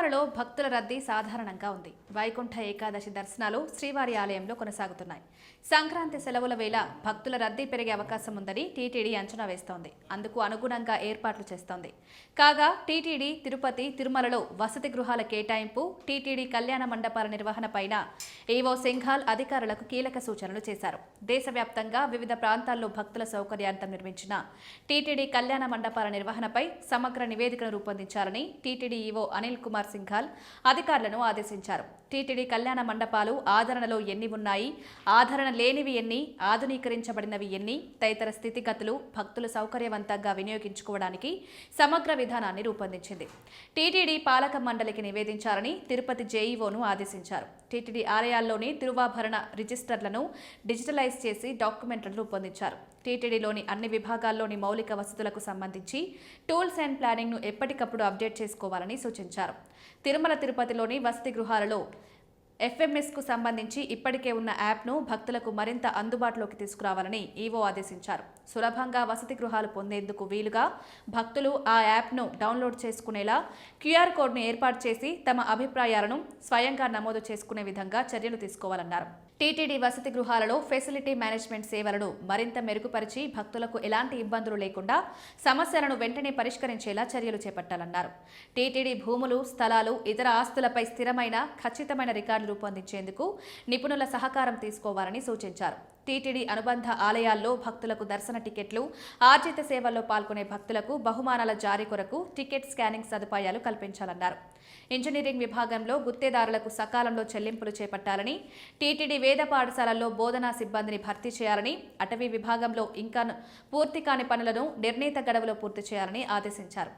తిరుమలలో భక్తుల రద్దీ సాధారణంగా ఉంది. వైకుంఠ ఏకాదశి దర్శనాలు శ్రీవారి ఆలయంలో కొనసాగుతున్నాయి. సంక్రాంతి సెలవుల వేళ భక్తుల రద్దీ పెరిగే అవకాశం ఉందని టీటీడీ అంచనా వేస్తోంది. అందుకు అనుగుణంగా ఏర్పాట్లు చేస్తోంది. కాగా టీటీడీ తిరుపతి, తిరుమలలో వసతి గృహాల కేటాయింపు, టీటీడీ కళ్యాణ మండపాల నిర్వహణపైన ఈవో సింఘాల్ అధికారులకు కీలక సూచనలు చేశారు. దేశవ్యాప్తంగా వివిధ ప్రాంతాల్లో భక్తుల సౌకర్యార్థం నిర్మించిన టీటీడీ కళ్యాణ మండపాల నిర్వహణపై సమగ్ర నివేదికను రూపొందించాలని టీటీడీ ఈవో అనిల్ కుమార్ సింఘాల్ అధికారులను ఆదేశించారు. టీటీడీ కళ్యాణ మండపాలు ఆదరణలో ఎన్ని ఉన్నాయి, ఆదరణ లేనివి ఎన్ని, ఆధునీకరించబడినవి ఎన్ని తదితర స్థితిగతులు భక్తులు సౌకర్యవంతంగా వినియోగించుకోవడానికి సమగ్ర విధానాన్ని రూపొందించింది. టీటీడీ పాలక మండలికి నివేదించాలని తిరుపతి జేఈఓను ఆదేశించారు. టీటీడీ ఆలయాల్లోని తిరువాభరణ రిజిస్టర్లను డిజిటలైజ్ చేసి డాక్యుమెంట్లను రూపొందించారు. టీటీడీలోని అన్ని విభాగాల్లోని మౌలిక వసతులకు సంబంధించి టూల్స్ అండ్ ప్లానింగ్ను ఎప్పటికప్పుడు అప్డేట్ చేసుకోవాలని సూచించారు. తిరుమల తిరుపతిలోని వసతి గృహాలలో ఎఫ్ఎంఎస్కు సంబంధించి ఇప్పటికే ఉన్న యాప్ను భక్తులకు మరింత అందుబాటులోకి తీసుకురావాలని ఈవో ఆదేశించారు. సులభంగా వసతి గృహాలు పొందేందుకు వీలుగా భక్తులు ఆ యాప్ను డౌన్లోడ్ చేసుకునేలా క్యూఆర్ కోడ్ను ఏర్పాటు చేసి తమ అభిప్రాయాలను స్వయంగా నమోదు చేసుకునే విధంగా చర్యలు తీసుకోవాలన్నారు. టీటీడీ వసతి గృహాలలో ఫెసిలిటీ మేనేజ్మెంట్ సేవలను మరింత మెరుగుపరిచి భక్తులకు ఎలాంటి ఇబ్బందులు లేకుండా సమస్యలను వెంటనే పరిష్కరించేలా చర్యలు చేపట్టాలన్నారు. టీటీడీ భూములు, స్థలాలు, ఇతర ఆస్తులపై స్థిరమైన, ఖచ్చితమైన రికార్డులు రూపొందించేందుకు నిపుణుల సహకారం తీసుకోవాలని సూచించారు. టీటీడీ అనుబంధ ఆలయాల్లో భక్తులకు దర్శన టికెట్లు, ఆర్జిత సేవల్లో పాల్గొనే భక్తులకు బహుమానాల జారీ కొరకు టికెట్ స్కానింగ్ సదుపాయాలు కల్పించాలన్నారు. ఇంజనీరింగ్ విభాగంలో గుత్తేదారులకు సకాలంలో చెల్లింపులు చేపట్టాలని, టీటీడీ వేద పాఠశాలల్లో బోధనా సిబ్బందిని భర్తీ చేయాలని, అటవీ విభాగంలో ఇంకా పూర్తి కాని పనులను నిర్ణీత గడువులో పూర్తి చేయాలని ఆదేశించారు.